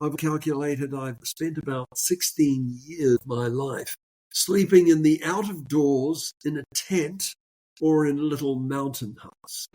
I've calculated I've spent about 16 years of my life sleeping in the out of doors in a tent or in little mountain huts.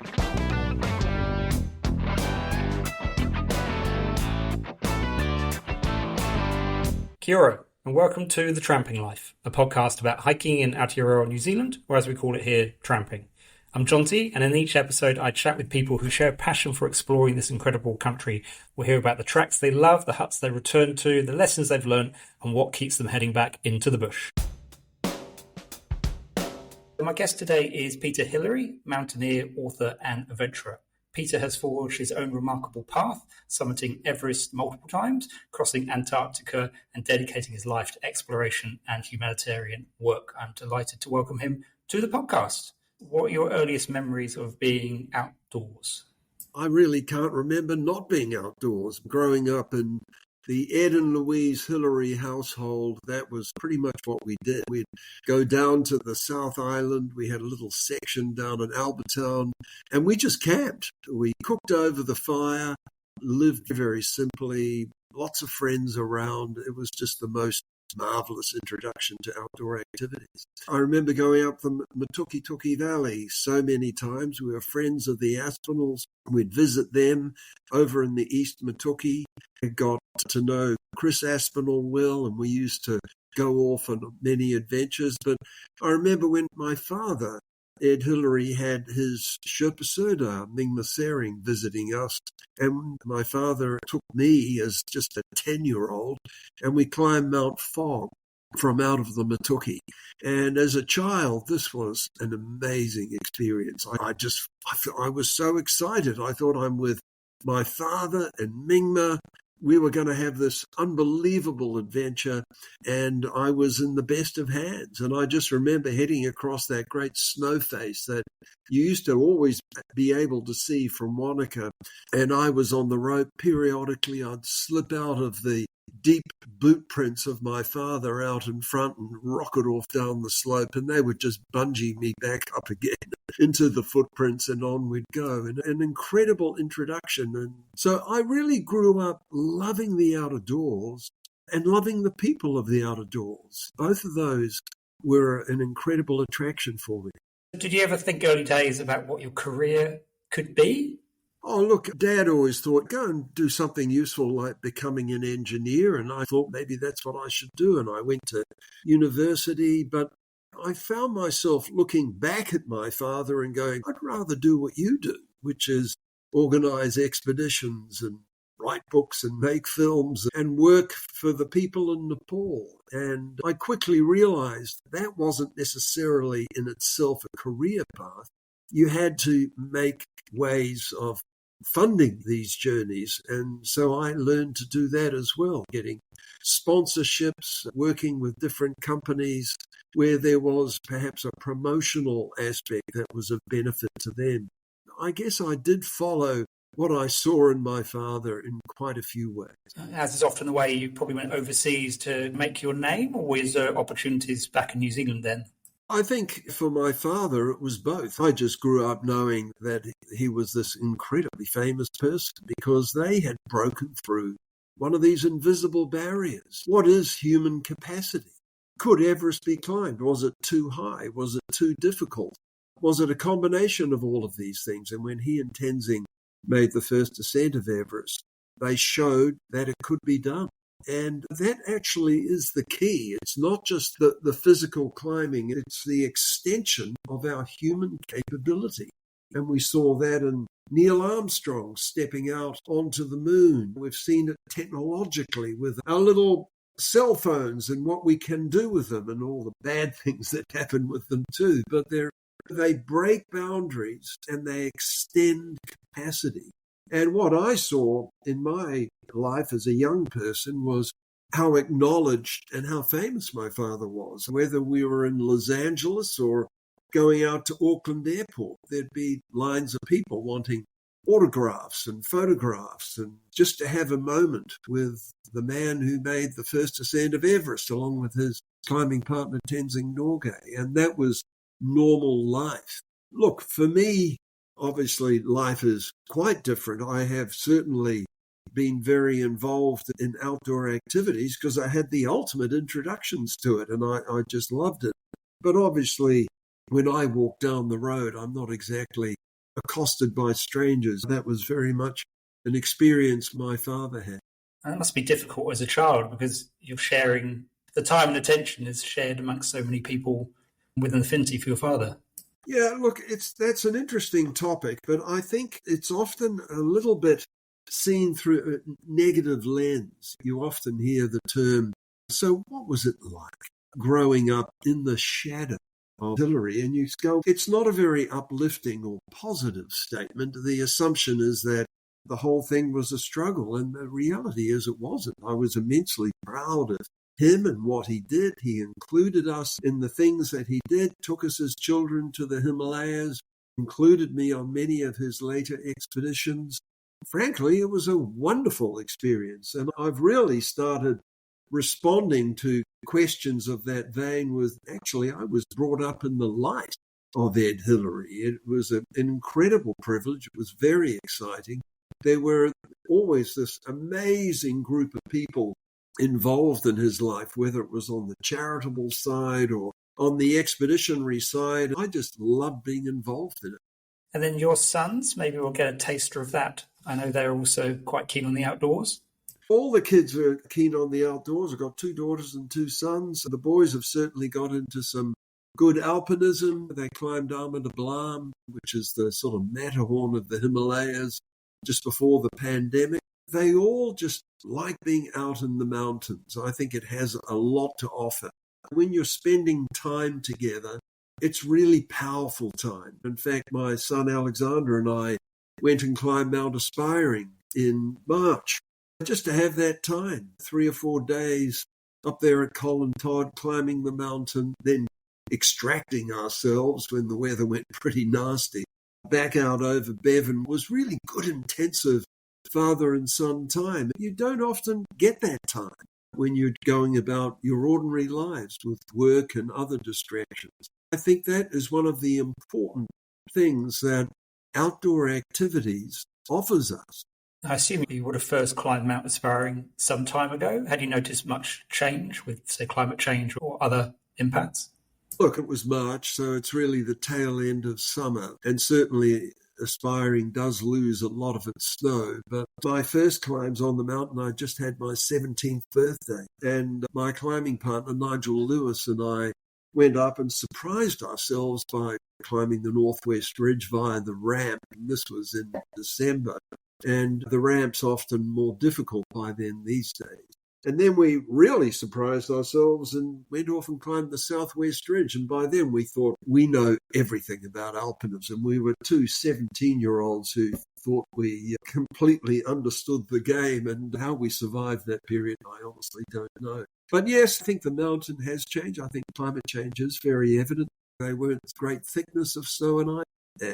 Kia ora, and welcome to The Tramping Life, a podcast about hiking in Aotearoa, New Zealand, or as we call it here, tramping. I'm John T, and in each episode I chat with people who share a passion for exploring this incredible country. We'll hear about the tracks they love, the huts they return to, the lessons they've learned, and what keeps them heading back into the bush. My guest today is Peter Hillary, mountaineer, author and adventurer. Peter has forged his own remarkable path, summiting Everest multiple times, crossing Antarctica and dedicating his life to exploration and humanitarian work. I'm delighted to welcome him to the podcast. What are your earliest memories of being outdoors? I really can't remember not being outdoors. Growing up in the Ed and Louise Hillary household, that was pretty much what we did. We'd go down to the South Island. We had a little section down in Albertown, and we just camped. We cooked over the fire, lived very simply, lots of friends around. It was just the most marvelous introduction to outdoor activities. I remember going up the Matuki Valley so many times. We were friends of the Aspinalls. We'd visit them over in the East Matuki. I got to know Chris Aspinall well, and we used to go off on many adventures. But I remember when my father, Ed Hillary, had his Sherpa Serdar, Mingma Tsering, visiting us. And my father took me as just a 10-year-old, and we climbed Mount Fogg from out of the Matuki. And as a child, this was an amazing experience. I was so excited. I thought I'm with my father and Mingma. We were going to have this unbelievable adventure, and I was in the best of hands. And I just remember heading across that great snow face that you used to always be able to see from Wanaka. And I was on the rope. Periodically, I'd slip out of the deep boot prints of my father out in front and rocket off down the slope, and they would just bungee me back up again into the footprints, and on we'd go. And an incredible introduction. And so I really grew up loving the outdoors and loving the people of the outdoors. Both of those were an incredible attraction for me. Did you ever think early days about what your career could be? Oh, look, Dad always thought, go and do something useful like becoming an engineer. And I thought maybe that's what I should do. And I went to university, but I found myself looking back at my father and going, I'd rather do what you do, which is organize expeditions and write books and make films and work for the people in Nepal. And I quickly realized that wasn't necessarily in itself a career path. You had to make ways of funding these journeys. And so I learned to do that as well, getting sponsorships, working with different companies where there was perhaps a promotional aspect that was of benefit to them. I guess I did follow what I saw in my father in quite a few ways. As is often the way, you probably went overseas to make your name, or was there opportunities back in New Zealand then? I think for my father, it was both. I just grew up knowing that he was this incredibly famous person because they had broken through one of these invisible barriers. What is human capacity? Could Everest be climbed? Was it too high? Was it too difficult? Was it a combination of all of these things? And when he and Tenzing made the first ascent of Everest, they showed that it could be done. And that actually is the key. It's not just the physical climbing, it's the extension of our human capability. And we saw that in Neil Armstrong stepping out onto the moon. We've seen it technologically with our little cell phones and what we can do with them and all the bad things that happen with them too. But they break boundaries and they extend capacity. And what I saw in my life as a young person was how acknowledged and how famous my father was. Whether we were in Los Angeles or going out to Auckland Airport, there'd be lines of people wanting autographs and photographs, and just to have a moment with the man who made the first ascent of Everest along with his climbing partner Tenzing Norgay. And that was normal life. Look, for me, obviously life is quite different. I have certainly been very involved in outdoor activities because I had the ultimate introductions to it and I just loved it. But obviously, when I walk down the road, I'm not exactly accosted by strangers. That was very much an experience my father had. And that must be difficult as a child because you're sharing, the time and attention is shared amongst so many people with an affinity for your father. Yeah, look, that's an interesting topic, but I think it's often a little bit seen through a negative lens. You often hear the term, so what was it like growing up in the shadow of Hillary? And you go, it's not a very uplifting or positive statement. The assumption is that the whole thing was a struggle, and the reality is it wasn't. I was immensely proud of him and what he did. He included us in the things that he did, took us as children to the Himalayas, included me on many of his later expeditions. Frankly, it was a wonderful experience, and I've really started responding to questions of that vein with, actually, I was brought up in the light of Ed Hillary. It was an incredible privilege. It was very exciting. There were always this amazing group of people involved in his life, whether it was on the charitable side or on the expeditionary side. I just loved being involved in it. And then your sons, maybe we'll get a taster of that. I know they're also quite keen on the outdoors. All the kids are keen on the outdoors. I've got 2 daughters and 2 sons. The boys have certainly got into some good alpinism. They climbed Ama de Blam, which is the sort of Matterhorn of the Himalayas, just before the pandemic. They all just like being out in the mountains. I think it has a lot to offer. When you're spending time together, it's really powerful time. In fact, my son Alexander and I went and climbed Mount Aspiring in March just to have that time, 3 or 4 days up there at Colin Todd, climbing the mountain, then extracting ourselves when the weather went pretty nasty. Back out over Bevan was really good, intensive father and son time. You don't often get that time when you're going about your ordinary lives with work and other distractions. I think that is one of the important things that outdoor activities offers us. I assume you would have first climbed Mount Aspiring some time ago. Had you noticed much change with, say, climate change or other impacts? Look, it was March, so it's really the tail end of summer, and certainly Aspiring does lose a lot of its snow. But my first climbs on the mountain, I just had my 17th birthday, and my climbing partner, Nigel Lewis, and I went up and surprised ourselves by climbing the Northwest Ridge via the ramp. And this was in December, and the ramp's often more difficult by then these days. And then we really surprised ourselves and went off and climbed the Southwest Ridge. And by then we thought we know everything about alpinism. We were 2 17-year-olds who thought we completely understood the game, and how we survived that period, I honestly don't know. But yes, I think the mountain has changed. I think climate change is very evident. They weren't great thickness of snow and ice.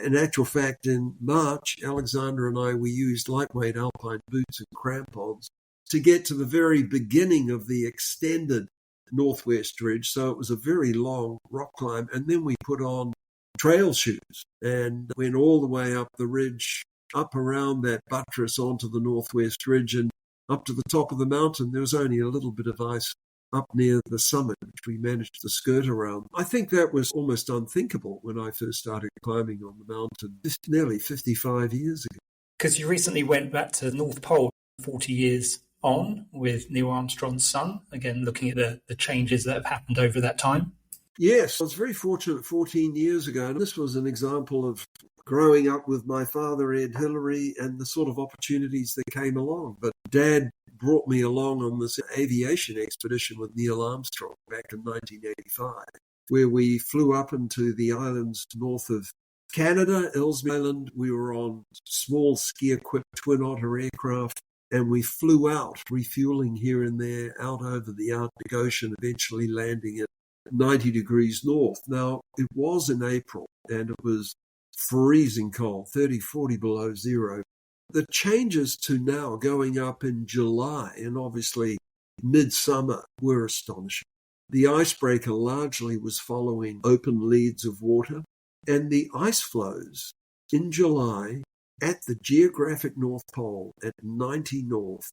In actual fact, in March, Alexander and I, we used lightweight alpine boots and crampons to get to the very beginning of the extended Northwest Ridge. So it was a very long rock climb. And then we put on trail shoes and went all the way up the ridge, up around that buttress onto the Northwest Ridge and up to the top of the mountain. There was only a little bit of ice up near the summit, which we managed to skirt around. I think that was almost unthinkable when I first started climbing on the mountain nearly 55 years ago. Because you recently went back to the North Pole 40 years on with Neil Armstrong's son, again looking at the changes that have happened over that time. Yes, I was very fortunate 14 years ago, and this was an example of growing up with my father, Ed Hillary, and the sort of opportunities that came along. But Dad brought me along on this aviation expedition with Neil Armstrong back in 1985, where we flew up into the islands north of Canada, Ellesmere Island. We were on small ski-equipped twin otter aircraft, and we flew out, refueling here and there, out over the Arctic Ocean, eventually landing at 90 degrees north. Now, it was in April, and it was freezing cold, 30, 40 below zero. The changes to now going up in July and obviously midsummer were astonishing. The icebreaker largely was following open leads of water, and the ice flows in July at the geographic North Pole at 90 North,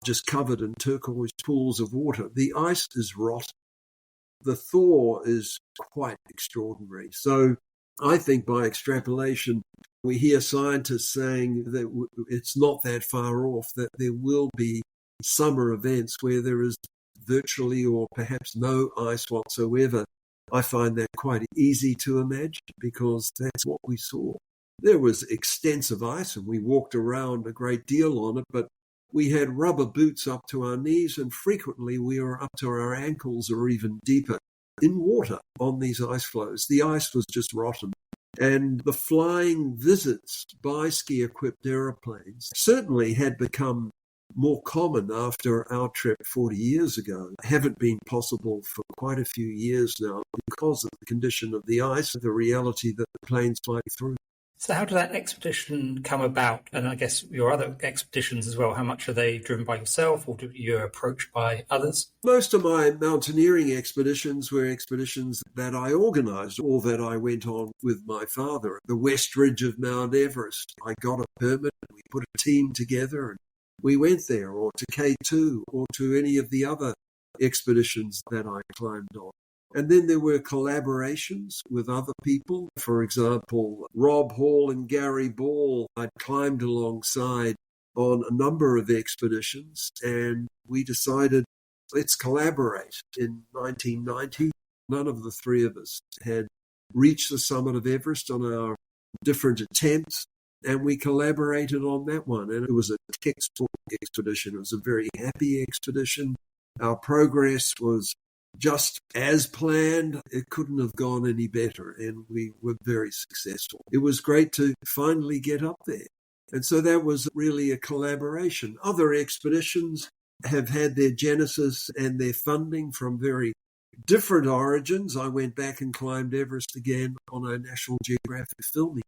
just covered in turquoise pools of water, the ice is rotten. The thaw is quite extraordinary. So I think by extrapolation, we hear scientists saying that it's not that far off, that there will be summer events where there is virtually or perhaps no ice whatsoever. I find that quite easy to imagine because that's what we saw. There was extensive ice and we walked around a great deal on it, but we had rubber boots up to our knees and frequently we were up to our ankles or even deeper in water on these ice floes. The ice was just rotten. And the flying visits by ski-equipped aeroplanes certainly had become more common after our trip 40 years ago. Haven't been possible for quite a few years now because of the condition of the ice, the reality that the planes fly through. So how did that expedition come about? And I guess your other expeditions as well, how much are they driven by yourself or do you approached by others? Most of my mountaineering expeditions were expeditions that I organized or that I went on with my father. The West Ridge of Mount Everest, I got a permit and we put a team together and we went there, or to K2 or to any of the other expeditions that I climbed on. And then there were collaborations with other people. For example, Rob Hall and Gary Ball, I'd climbed alongside on a number of expeditions, and we decided, let's collaborate. In 1990, none of the three of us had reached the summit of Everest on our different attempts, and we collaborated on that one. And it was a textbook expedition. It was a very happy expedition. Our progress was just as planned. It couldn't have gone any better, and we were very successful. It was great to finally get up there. And so that was really a collaboration. Other expeditions have had their genesis and their funding from very different origins. I went back and climbed Everest again on a National Geographic filming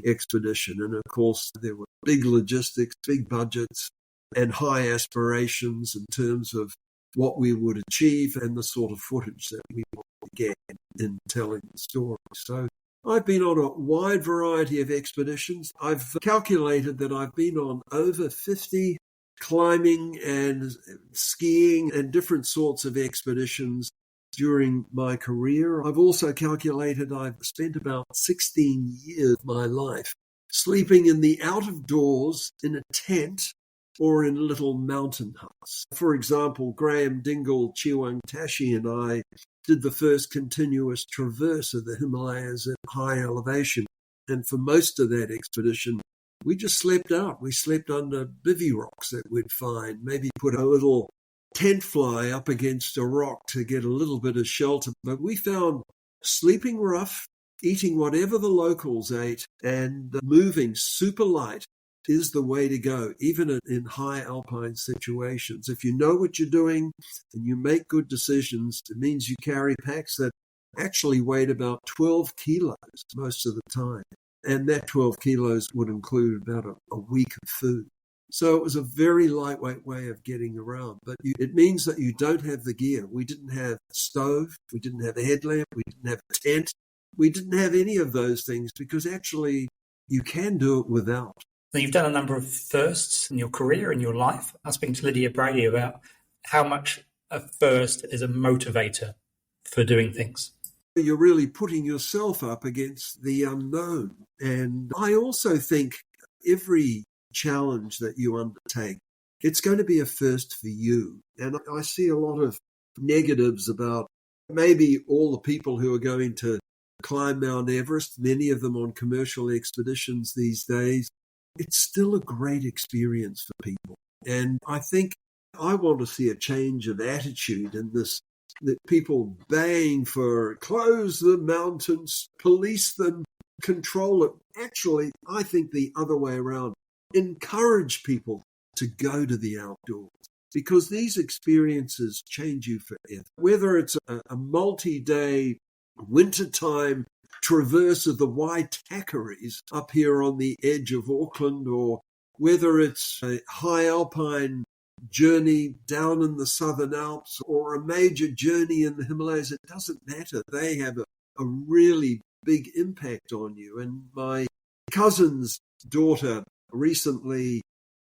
expedition. And of course, there were big logistics, big budgets, and high aspirations in terms of what we would achieve and the sort of footage that we want to get in telling the story. So I've been on a wide variety of expeditions. I've calculated that I've been on over 50 climbing and skiing and different sorts of expeditions during my career. I've also calculated I've spent about 16 years of my life sleeping in the out of doors in a tent or in little mountain huts. For example, Graham Dingle, Chiwang Tashi and I did the first continuous traverse of the Himalayas at high elevation. And for most of that expedition, we just slept out. We slept under bivvy rocks that we'd find, maybe put a little tent fly up against a rock to get a little bit of shelter. But we found sleeping rough, eating whatever the locals ate, and moving super light is the way to go, even in high alpine situations. If you know what you're doing and you make good decisions, it means you carry packs that actually weighed about 12 kilos most of the time. And that 12 kilos would include about a week of food. So it was a very lightweight way of getting around. But it means that you don't have the gear. We didn't have a stove. We didn't have a headlamp. We didn't have a tent. We didn't have any of those things because actually you can do it without. Now, you've done a number of firsts in your career, in your life. I was speaking to Lydia Brady about how much a first is a motivator for doing things. You're really putting yourself up against the unknown. And I also think every challenge that you undertake, it's going to be a first for you. And I see a lot of negatives about maybe all the people who are going to climb Mount Everest, many of them on commercial expeditions these days. It's still a great experience for people. And I think I want to see a change of attitude in this, that people baying for close the mountains, police them, control it. Actually, I think the other way around. Encourage people to go to the outdoors because these experiences change you forever. Whether it's a multi-day wintertime traverse of the Waitakaries up here on the edge of Auckland, or whether it's a high alpine journey down in the Southern Alps or a major journey in the Himalayas, it doesn't matter. They have a really big impact on you. And my cousin's daughter recently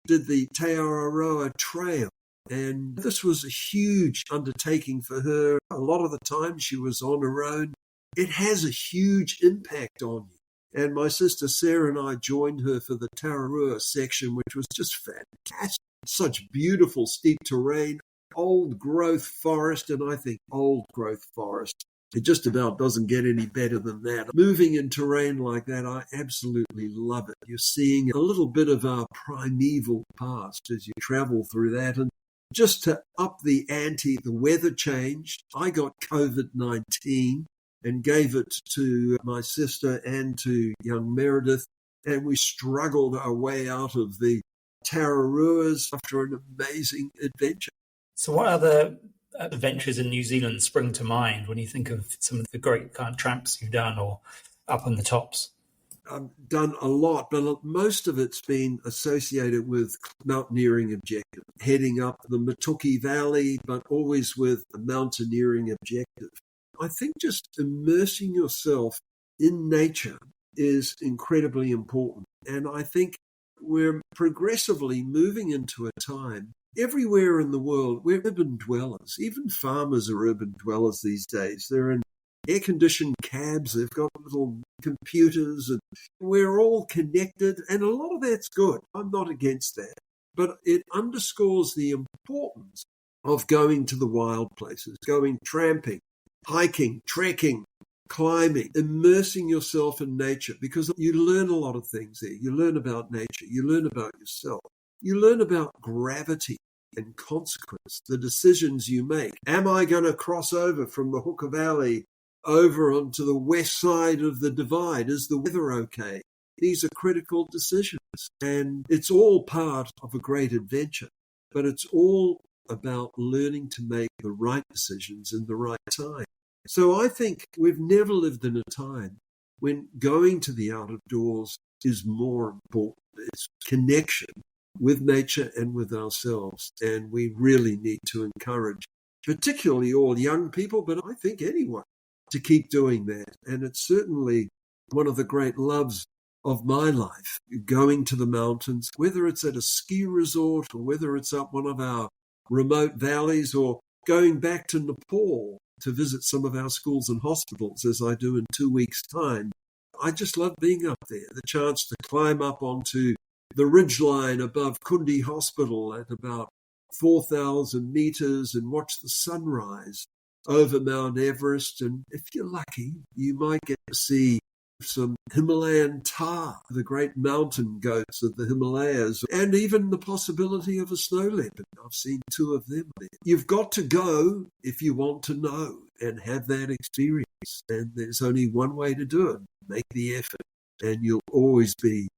did the Te Araroa Trail. And this was a huge undertaking for her. A lot of the time she was on her own. It has a huge impact on you. And my sister Sarah and I joined her for the Tararua section, which was just fantastic. Such beautiful steep terrain, old growth forest, and I think old growth forest, it just about doesn't get any better than that. Moving in terrain like that, I absolutely love it. You're seeing a little bit of our primeval past as you travel through that. And just to up the ante, the weather changed. I got COVID-19 and gave it to my sister and to young Meredith, and we struggled our way out of the Tararuas after an amazing adventure. So what other adventures in New Zealand spring to mind when you think of some of the great kind of tramps you've done or up on the tops? I've done a lot, but most of it's been associated with mountaineering objective, heading up the Matuki Valley, but always with a mountaineering objective. I think just immersing yourself in nature is incredibly important. And I think we're progressively moving into a time everywhere in the world, we're urban dwellers. Even farmers are urban dwellers these days. They're in air-conditioned cabs. They've got little computers, and we're all connected, and a lot of that's good. I'm not against that. But it underscores the importance of going to the wild places, going tramping, hiking, trekking, climbing, immersing yourself in nature, because you learn a lot of things there. You learn about nature. You learn about yourself. You learn about gravity and consequence, the decisions you make. Am I going to cross over from the Hooker Valley over onto the west side of the divide? Is the weather okay? These are critical decisions, and it's all part of a great adventure, but it's all about learning to make the right decisions in the right time. So I think we've never lived in a time when going to the out of doors is more important. It's connection with nature and with ourselves. And we really need to encourage, particularly all young people, but I think anyone, to keep doing that. And it's certainly one of the great loves of my life, going to the mountains, whether it's at a ski resort or whether it's up one of our remote valleys or going back to Nepal to visit some of our schools and hospitals, as I do in 2 weeks' time. I just love being up there, the chance to climb up onto the ridgeline above Kundi Hospital at about 4,000 meters and watch the sunrise over Mount Everest. And if you're lucky, you might get to see some Himalayan tahr, the great mountain goats of the Himalayas, and even the possibility of a snow leopard. I've seen 2 of them there. You've got to go if you want to know and have that experience. And there's only one way to do it. Make the effort, and you'll always be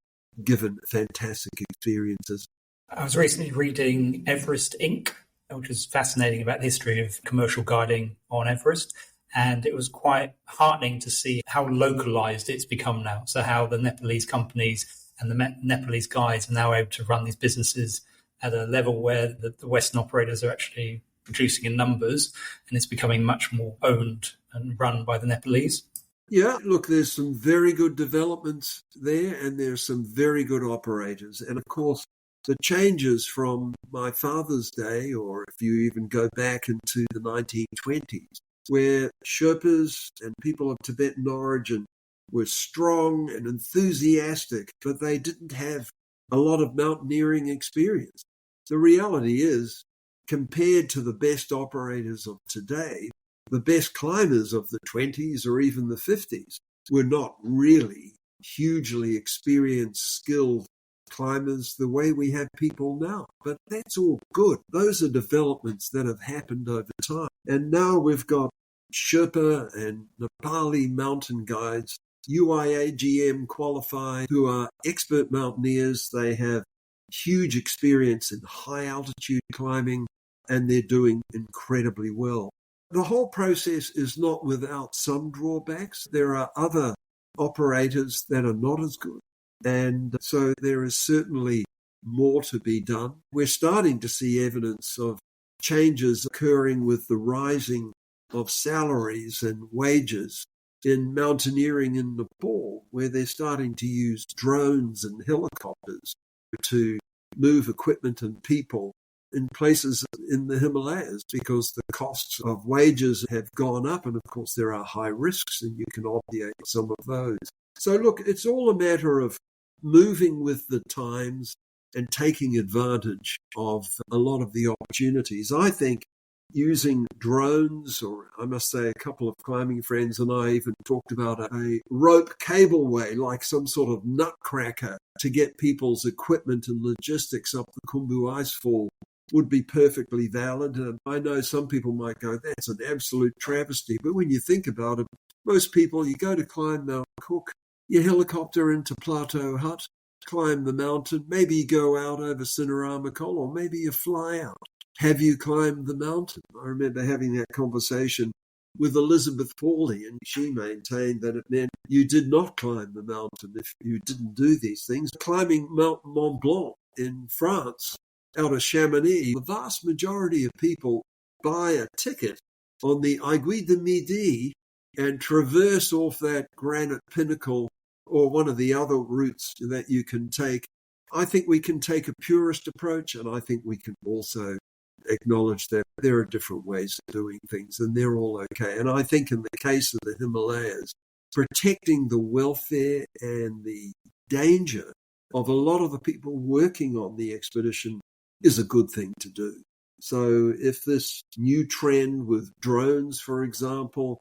given fantastic experiences. I was recently reading Everest Inc., which is fascinating about the history of commercial guiding on Everest. And it was quite heartening to see how localized it's become now. So how the Nepalese companies and the Nepalese guides are now able to run these businesses at a level where the Western operators are actually producing in numbers, and it's becoming much more owned and run by the Nepalese. Yeah, look, there's some very good developments there, and there's some very good operators. And of course, the changes from my father's day, or if you even go back into the 1920s, where Sherpas and people of Tibetan origin were strong and enthusiastic, but they didn't have a lot of mountaineering experience. The reality is, compared to the best operators of today, the best climbers of the 20s or even the 50s were not really hugely experienced, skilled climbers the way we have people now. But that's all good. Those are developments that have happened over time. And now we've got Sherpa and Nepali mountain guides, UIAGM qualified, who are expert mountaineers. They have huge experience in high altitude climbing, and they're doing incredibly well. The whole process is not without some drawbacks. There are other operators that are not as good. And so there is certainly more to be done. We're starting to see evidence of changes occurring with the rising of salaries and wages in mountaineering in Nepal, where they're starting to use drones and helicopters to move equipment and people in places in the Himalayas because the costs of wages have gone up. And of course, there are high risks and you can obviate some of those. So look, it's all a matter of moving with the times and taking advantage of a lot of the opportunities. I think using drones, or I must say a couple of climbing friends and I even talked about a rope cableway, like some sort of nutcracker to get people's equipment and logistics up the Khumbu Icefall would be perfectly valid. And I know some people might go, that's an absolute travesty. But when you think about it, most people, you go to climb Mount Cook, you helicopter into Plateau Hut, climb the mountain, maybe you go out over Cinerama Col, or maybe you fly out. Have you climbed the mountain? I remember having that conversation with Elizabeth Pawley, and she maintained that it meant you did not climb the mountain if you didn't do these things. Climbing Mount Mont Blanc in France, out of Chamonix, the vast majority of people buy a ticket on the Aiguille de Midi and traverse off that granite pinnacle or one of the other routes that you can take. I think we can take a purist approach, and I think we can also acknowledge that there are different ways of doing things, and they're all okay. And I think in the case of the Himalayas, protecting the welfare and the danger of a lot of the people working on the expedition is a good thing to do. So if this new trend with drones, for example,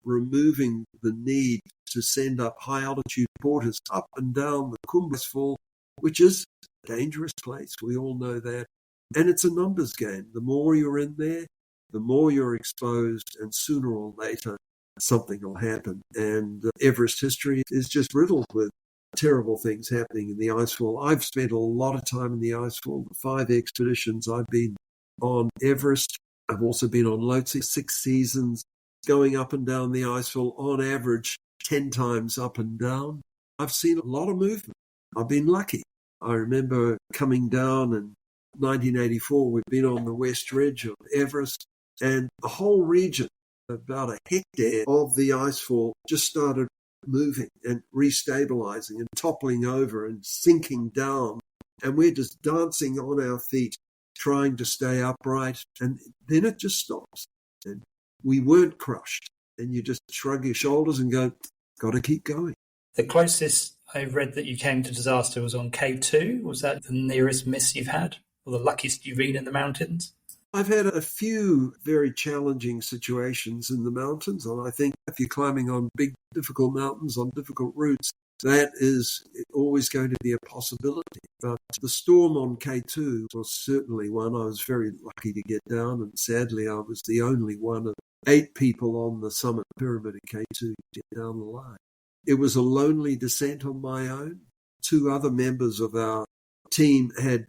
removing the need to send up high-altitude porters up and down the Khumbu Icefall, which is a dangerous place, we all know that, and it's a numbers game. The more you're in there, the more you're exposed, and sooner or later, something will happen. And Everest history is just riddled with terrible things happening in the icefall. I've spent a lot of time in the icefall. The 5 expeditions I've been on Everest. I've also been on Lhotse, 6 seasons, going up and down the icefall, on average 10 times up and down. I've seen a lot of movement. I've been lucky. I remember coming down in 1984, we've been on the West Ridge of Everest, and the whole region, about a hectare of the icefall, just started moving and restabilizing and toppling over and sinking down. And we're just dancing on our feet, trying to stay upright. And then it just stops. And we weren't crushed. And you just shrug your shoulders and go, got to keep going. The closest I read that you came to disaster was on K2. Was that the nearest miss you've had, or the luckiest you've been in the mountains? I've had a few very challenging situations in the mountains, and I think if you're climbing on big, difficult mountains, on difficult routes, that is always going to be a possibility. But the storm on K2 was certainly one. I was very lucky to get down, and sadly I was the only one of 8 people on the summit pyramid at K2 to get down the line. It was a lonely descent on my own. 2 other members of our team had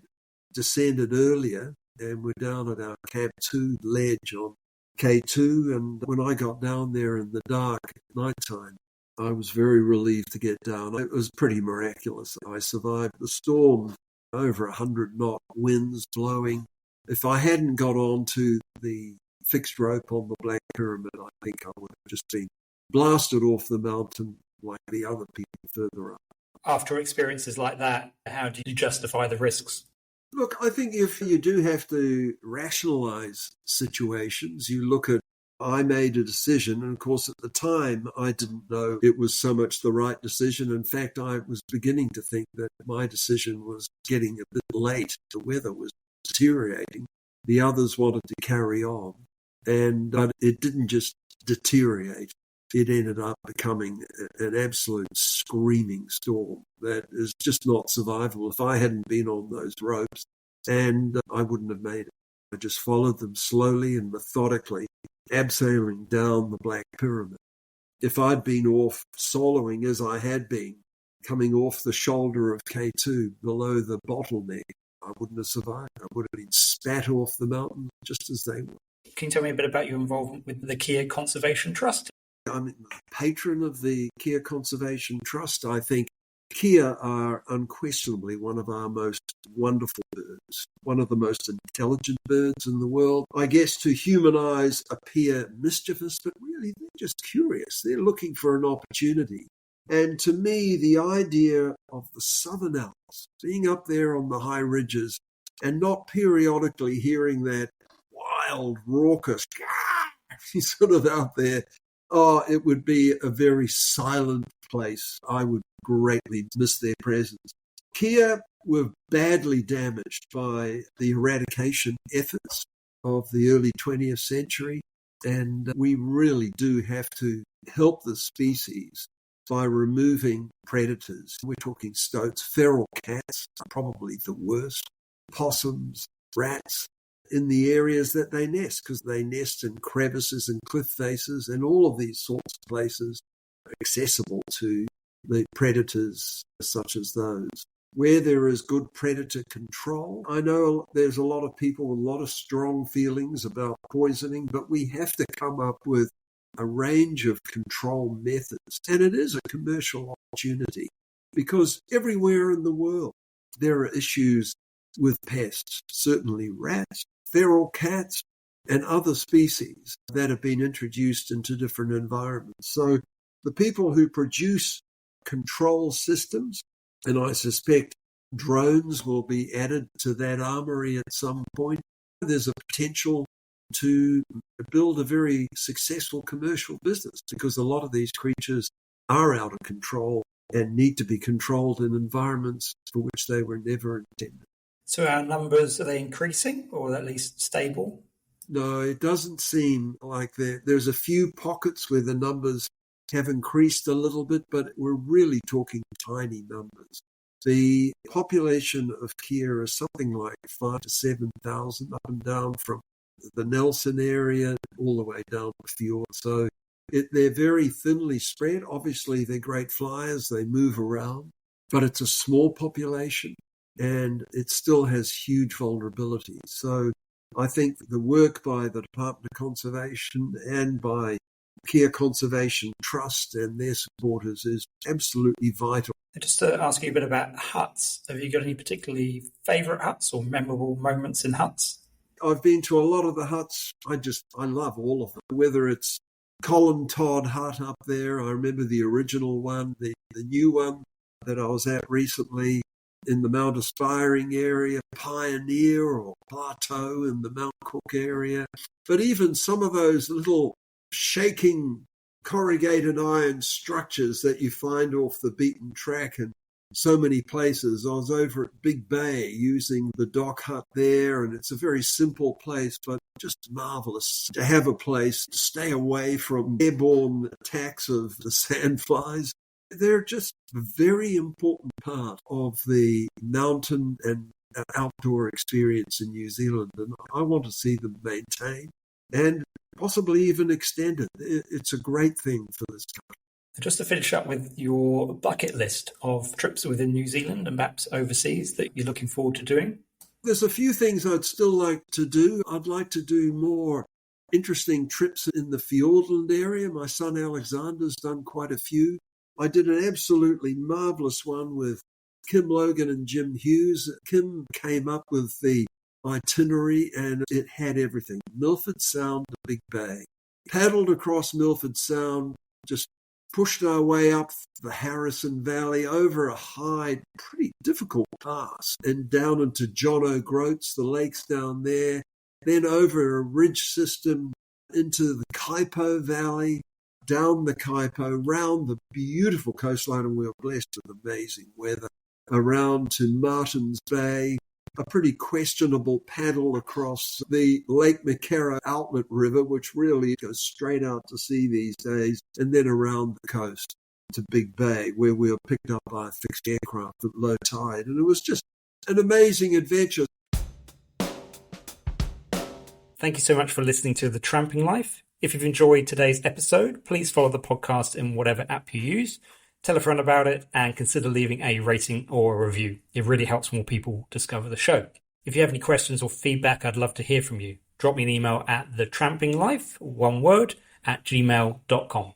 descended earlier, and we're down at our Camp 2 ledge on K2. And when I got down there in the dark at night time, I was very relieved to get down. It was pretty miraculous. I survived the storm, over 100-knot winds blowing. If I hadn't got onto the fixed rope on the Black Pyramid, I think I would have just been blasted off the mountain like the other people further up. After experiences like that, how do you justify the risks? Look, I think if you do have to rationalize situations, you look at, I made a decision, and of course at the time I didn't know it was so much the right decision. In fact, I was beginning to think that my decision was getting a bit late. The weather was deteriorating. The others wanted to carry on, but it didn't just deteriorate. It ended up becoming an absolute screaming storm that is just not survivable. If I hadn't been on those ropes, and I wouldn't have made it. I just followed them slowly and methodically, abseiling down the Black Pyramid. If I'd been off soloing as I had been, coming off the shoulder of K2 below the bottleneck, I wouldn't have survived. I would have been spat off the mountain just as they were. Can you tell me a bit about your involvement with the Kia Conservation Trust? I'm a patron of the Kia Conservation Trust. I think Kia are unquestionably one of our most wonderful birds, one of the most intelligent birds in the world. I guess to human eyes appear mischievous, but really they're just curious. They're looking for an opportunity And to me, the idea of the Southern Alps, being up there on the high ridges and not periodically hearing that wild, raucous, sort of out there, it would be a very silent place. I would greatly miss their presence. Kea were badly damaged by the eradication efforts of the early 20th century, and we really do have to help the species by removing predators. We're talking stoats, feral cats are probably the worst, possums, rats, in the areas that they nest, because they nest in crevices and cliff faces, and all of these sorts of places are accessible to the predators such as those. Where there is good predator control, I know there's a lot of people with a lot of strong feelings about poisoning, but we have to come up with a range of control methods. And it is a commercial opportunity because everywhere in the world there are issues with pests, certainly rats, feral cats, and other species that have been introduced into different environments. So the people who produce control systems, and I suspect drones will be added to that armory at some point, there's a potential to build a very successful commercial business because a lot of these creatures are out of control and need to be controlled in environments for which they were never intended. So our numbers, are they increasing or at least stable? No, it doesn't seem like that. There's a few pockets where the numbers have increased a little bit, but we're really talking tiny numbers. The population of Kea is something like 5,000 to 7,000 up and down from the Nelson area all the way down the fjord. So they're very thinly spread. Obviously, they're great flyers. They move around, but it's a small population and it still has huge vulnerabilities. So I think the work by the Department of Conservation and by Kea Conservation Trust and their supporters is absolutely vital. Just to ask you a bit about huts, have you got any particularly favourite huts or memorable moments in huts? I've been to a lot of the huts. I love all of them. Whether it's Colin Todd Hut up there, I remember the original one, the new one that I was at recently in the Mount Aspiring area, Pioneer or Plateau in the Mount Cook area. But even some of those little shaking corrugated iron structures that you find off the beaten track in so many places. I was over at Big Bay using the dock hut there, and it's a very simple place, but just marvelous to have a place to stay away from airborne attacks of the sandflies. They're just a very important part of the mountain and outdoor experience in New Zealand, and I want to see them maintained and possibly even extended. It's a great thing for this country. Just to finish up with your bucket list of trips within New Zealand and perhaps overseas that you're looking forward to doing. There's a few things I'd still like to do. I'd like to do more interesting trips in the Fiordland area. My son Alexander's done quite a few. I did an absolutely marvellous one with Kim Logan and Jim Hughes. Kim came up with the itinerary and it had everything. Milford Sound to Big Bay. Paddled across Milford Sound, just pushed our way up the Harrison Valley over a high, pretty difficult pass and down into John O'Groats, the lakes down there, then over a ridge system into the Kaipo Valley, down the Kaipo, round the beautiful coastline, and we were blessed with amazing weather, around to Martins Bay, a pretty questionable paddle across the Lake McKerrow outlet river, which really goes straight out to sea these days, and then around the coast to Big Bay, where we were picked up by a fixed aircraft at low tide. And it was just an amazing adventure. Thank you so much for listening to The Tramping Life. If you've enjoyed today's episode, please follow the podcast in whatever app you use. Tell a friend about it and consider leaving a rating or a review. It really helps more people discover the show. If you have any questions or feedback, I'd love to hear from you. Drop me an email at thetrampinglife, one word, @gmail.com.